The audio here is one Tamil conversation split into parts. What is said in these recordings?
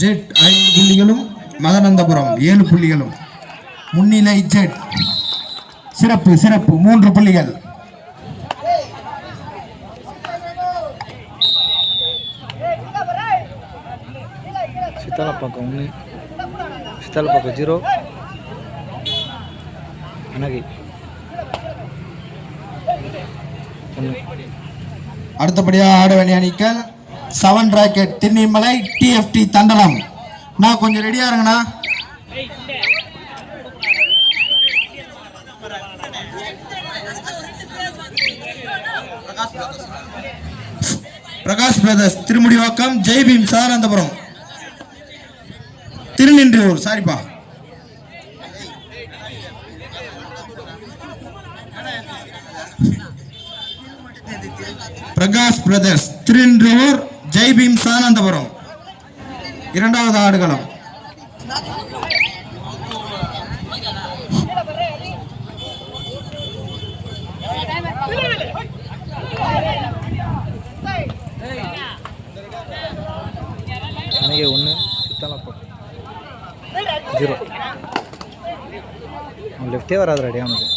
ஜெட் 5 புள்ளிகளும் மதனந்தபுரம் 7 புள்ளிகளும். முன்னிலை ஜெட். சிறப்பு சிறப்பு 3 புள்ளிகள். சித்தாலப்பாக்கம் 1, சித்தாலப்பாக்கம் 0, அனகை 1. அடுத்தபடியாக ஆட வேண்டிய அணிகள் 7 ராக்கெட் திருநீர்மலை, டிஎஃப்டி தண்டலம். நான் கொஞ்சம் ரெடியா இருங்கண்ணா. பிரகாஷ் பிரதர்ஸ் திருமுடிவாக்கம், ஜெய்பீம் சானந்தபுரம், திருநின்றூர். சாரிப்பா. பிரகாஷ் பிரதர்ஸ் திருநின்றூர், ஜெய்பீம் சானந்தபுரம். இரண்டாவது ஆடுகளம். அனகை 1, சித்தாலப்பாக்கம் 0. அவன் லெஃப்டே வராது ரெடி அவனுக்கு.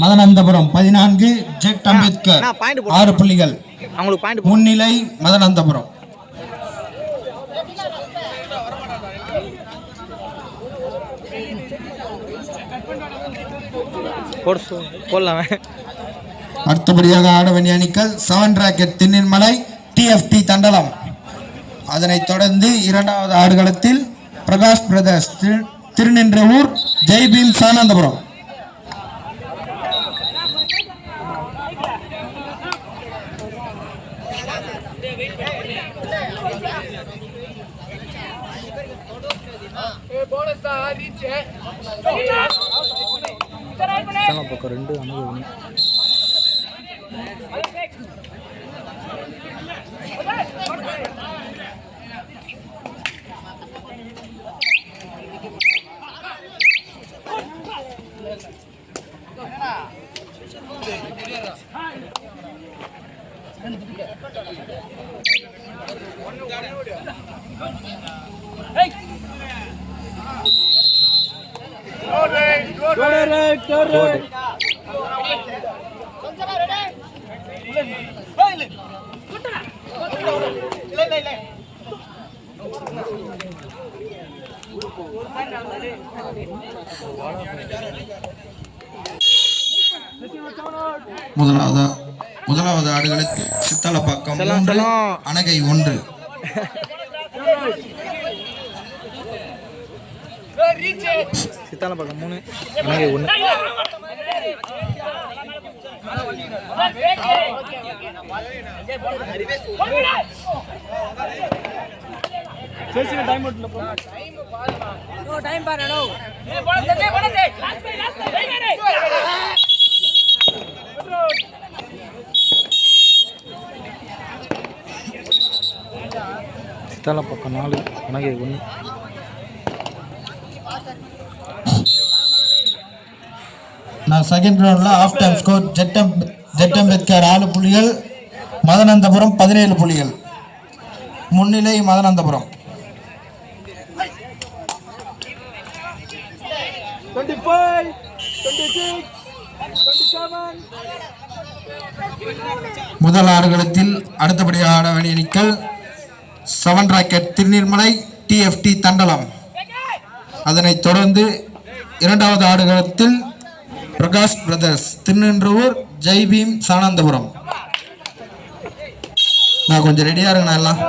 மதனந்தபுரம் 14, ஜெட் அம்பேத்கர் 6 புள்ளிகள். முன்னிலை மதனந்தபுரம். அடுத்தபடியாக ஆட வேண்டிய அணிகள் 7 ராக்கெட் திருநீர்மலை, டிஎஃப்டி தண்டலம். அதனைத் தொடர்ந்து இரண்டாவது ஆடுகளத்தில் பிரகாஷ் பிரதர்ஸ் திருநின்றவூர், ஜெய்பீம் சானந்தபுரம். பக்கம் 2, அனகை 1. முதலாவது ஆடுகளுக்கு சித்தாலப்பாக்கம் 3, அனகை 1. சித்தாலப்பாக்கம் 3, அனகை 1. சித்தாலப்பாக்கம் 4, அனகை 1. நான் செகண்ட் ரவுண்ட்ல ஆஃப் டைம் ஸ்கோர் ஜெட் அம்பேத்கர் 4 புள்ளிகள், மதனந்தபுரம் 17 புள்ளிகள். முன்னிலை மதனந்தபுரம். 25, 26, 27. முதல் ஆடுகளத்தில் அடுத்தபடியாக ஆட வேண்டிய அணிகள் 7 ராக்கெட் திருநீர்மலை, டிஎஃப்டி தண்டலம். அதனைத் தொடர்ந்து இரண்டாவது ஆடுகளத்தில் பிரகாஷ் பிரதர்ஸ் திருநின்றவூர், ஜெய்பீம் சானந்தபுரம். நான் கொஞ்சம் ரெடியா இருக்கேன் எல்லாம்.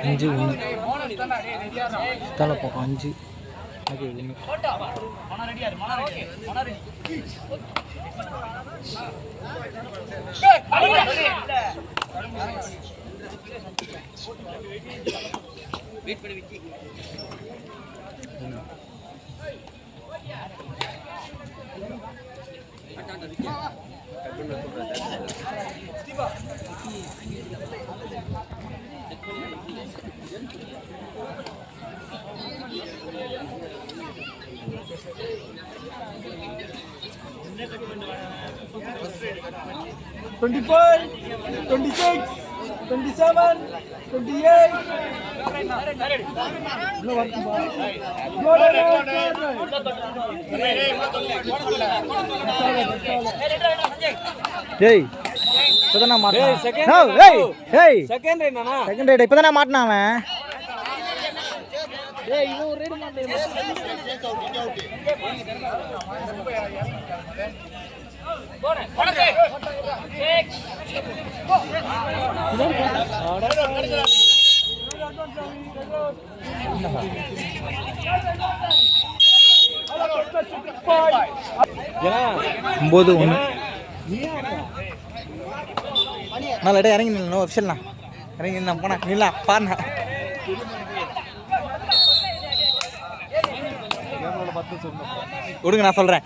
அஞ்சு ஒன்று தலை பக்கம் 5 அணகை 1 25, 26, 27, 28. டேய் இப்போதானே மாட்டினான் செகண்ட் ரைட் இப்போதானே மாட்டினான் அவன் ஒம்பது ஒன்று நான் லைட்டாக இறங்கி நில்லணும் அஃபிஷியல்ண்ணா இறங்கி நின்னா போனேன் நில்லா பாருண்ணா கொடுங்க நான் சொல்கிறேன்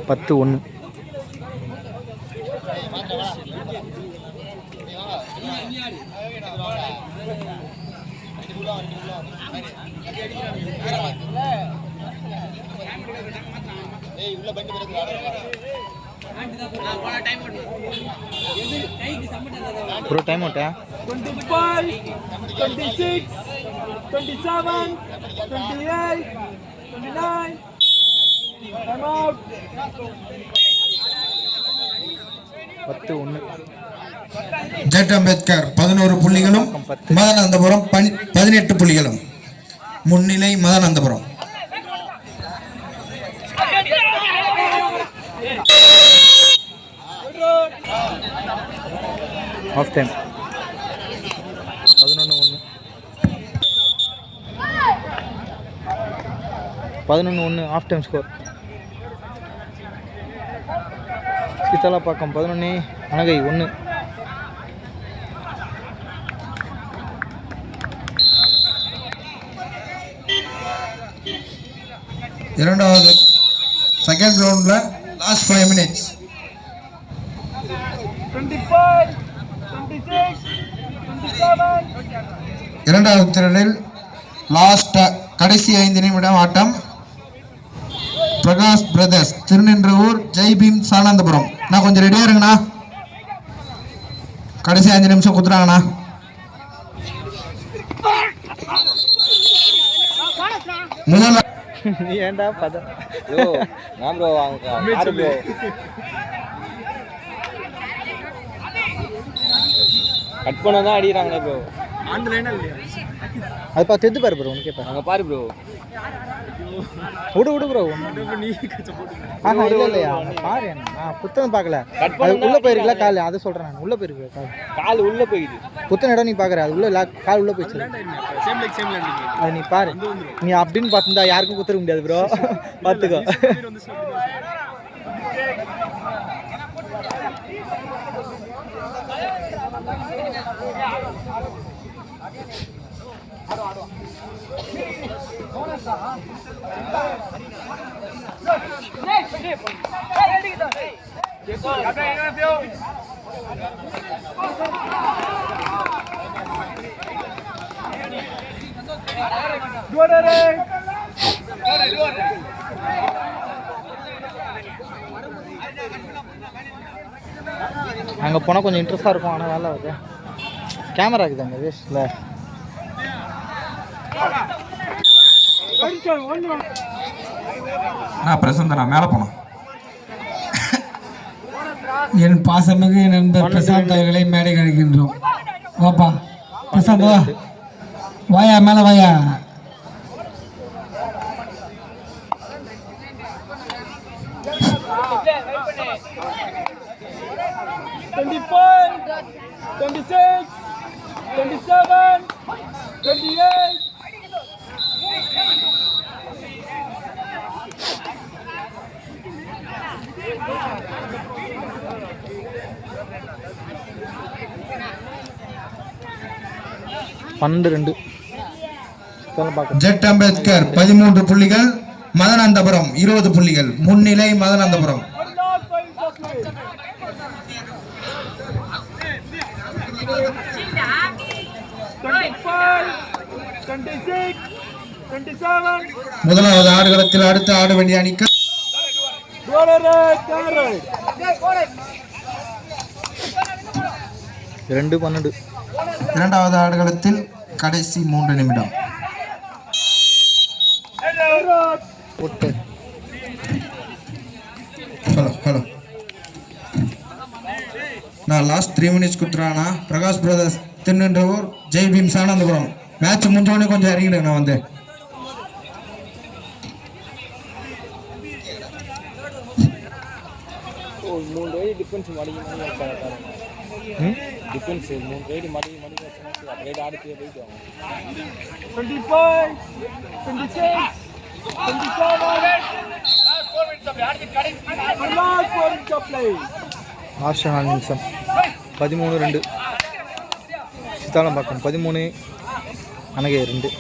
பத்து ஒன்று ப்ரோ டைம் அவுட்டா 25, 26, 27, 28, 29. Time out. 10 1 ஜெட் அம்பேத்கர் 11 புள்ளிகளும் மதனந்தபுரம் 18 புள்ளிகளும் முன்னிலை Madanandapuram. Half time 11-1 half time score. Seethalapakkam 11 Anakai 1. இரண்டாவது செகண்ட் ரவுண்ட்ல லாஸ்ட் 5 minutes. 25, 26, 27. இரண்டாவது திரளில் லாஸ்ட் கடைசி 5 நிமிடம் ஆட்டம். பிரகாஷ் பிரதர்ஸ் திருநின்றவூர், ஜெய் பீம் சானந்தபுரம். நான் கொஞ்சம் ரெடியா இருங்கண்ணா, கடைசி 5 நிமிஷம் குத்துறாங்கண்ணா. முதல்ல ஏண்டா பத ப்ரோ நான் ப்ரோ ஆறு ப்ரோ கட் பண்ண தான் அடிக்கிறாங்களே ப்ரோ. அது பார்த்து தெத்து பாரு ப்ரோ, உனக்கே பாரு. அங்கே பாரு ப்ரோ. விடு ப்ரோ. ஆஹா இல்லை இல்லையா பாரு என்ன புத்தகம் பார்க்கல. அது உள்ளே போயிருக்கல கால், அதை சொல்கிறேன் நான். உள்ளே போயிருக்கு கால் உள்ளே போயிடுது. புத்தன இடம் நீ பார்க்குற, அது உள்ள கால் உள்ளே போயிடுச்சு. அது நீ பாரு, நீ அப்படின்னு பார்த்துருந்தா யாருக்கும் குத்துற முடியாது ப்ரோ, பார்த்துக்கோ. அங்கே போனால் கொஞ்சம் இன்ட்ரெஸ்டாக இருக்கும், ஆனால் வேலை வருது. கேமரா இருக்குது அங்கே வேஸ்ட்ல. நான் பிரசந்தனா மேலே போனோம். என் பாசமிகு நண்பர் பிரசாந்த் அவர்களை மேடை அழைக்கின்றோம். வாப்பா பிரசாந்த் வா, வாயா மேலே வாயா. பன்னெண்டு 2 பார்க்க. ஜெட் அம்பேத்கர் 13 புள்ளிகள், மதனந்தபுரம் 20 புள்ளிகள். முன்னிலை மதனந்தபுரம். முதலாவது ஆடுகளத்தில் அடுத்து ஆட வேண்டிய அணிக்கு 2-12. இரண்டாவது ஆடுகளத்தில் கடைசி 3 நிமிடம். ஹலோ நான் லாஸ்ட் 3 மினிட்ஸ் கொடுத்துறானா. பிரகாஷ் பிரதர்ஸ் திருநின்றவூர், ஜெய் பீம் சானந்தபுரம். மேட்ச் முடிஞ்சோடனே கொஞ்சம் இறங்கிடுங்க. நான் வந்து மூணு ரைடு டிஃபென்ஸ் மடங்கி டிஃபென்ஸ் 3 ரைடு மடங்கி வச்சுன்னா ரைடு ஆடிட்டே போயிட்டு வாங்க. 25, 26, 27. லாஸ்ட் 4 நிமிஷம். 13-2 சித்தாலம்பாக்கம் 13, அனகை 2.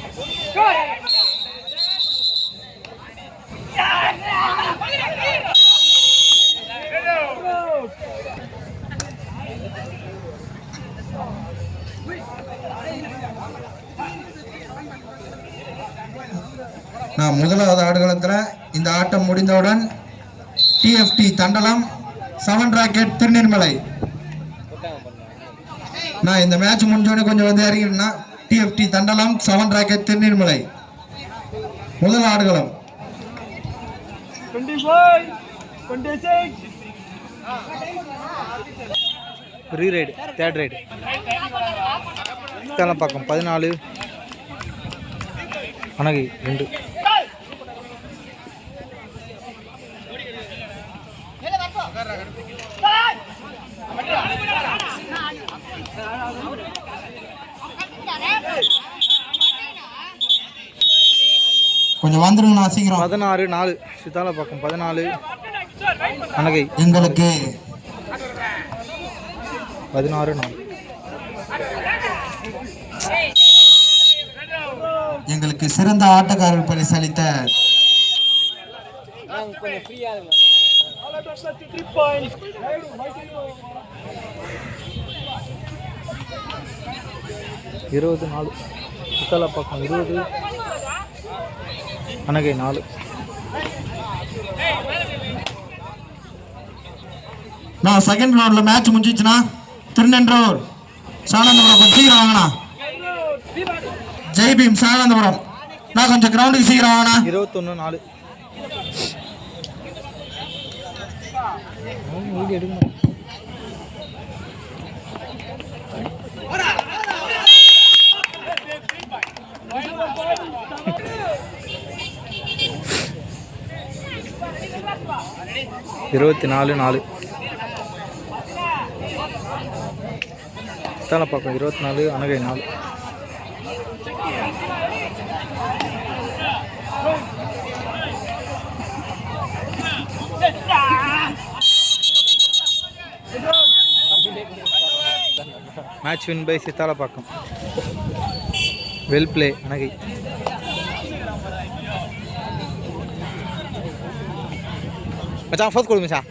நான் முதலாவது ஆடுகளத்தில் இந்த ஆட்டம் முடிந்தவுடன் டிஎஃப்டி தண்டலம், 7 ராக்கெட் திருநெல்மலை. நான் இந்த மேட்ச் முடிஞ்சோடனே கொஞ்சம் வந்து இறங்கினா டிஎஃப்டி தண்டலம், 7 ராக்கெட் திருநெல்மலை. முதல் ஆடுகளம் 25, 26. ரீரைடு, தேர்ட் ரைடு. சித்தாலம்பாக்கம் 14, அனகை 2. கொஞ்சம் வந்துருங்கண்ணா சீக்கிரம். 16-4 சித்தாலம்பாக்கம் 14, அனகை எங்களுக்கு 16-4. எங்களுக்கு சிறந்த ஆட்டக்காரர் பரிசு அளித்த கொஞ்சம் ஃப்ரீயாக இருக்கும். 3 points. 24 சித்தாலம்பாக்கம் 20, அனகை 4. நான் செகண்ட் ரவுண்ட்ல மேட்ச் முடிஞ்சிச்சுன்னா திருநென்றூர் சானந்தபுரம் கொஞ்சம் சீக்கிரம் வாங்கண்ணா. ஜெய் பீம் சானந்தபுரம் நான் கொஞ்சம் கிரவுண்டுக்கு சீக்கிரம் வாங்கண்ணா. 21-4. எடுக்க 24-4 Sithalambakkam 24, Anakai 4. Match win by Sithalambakkam. Well play Anakai. மச்சான் ஃபோர்த் கொடு மச்சான்.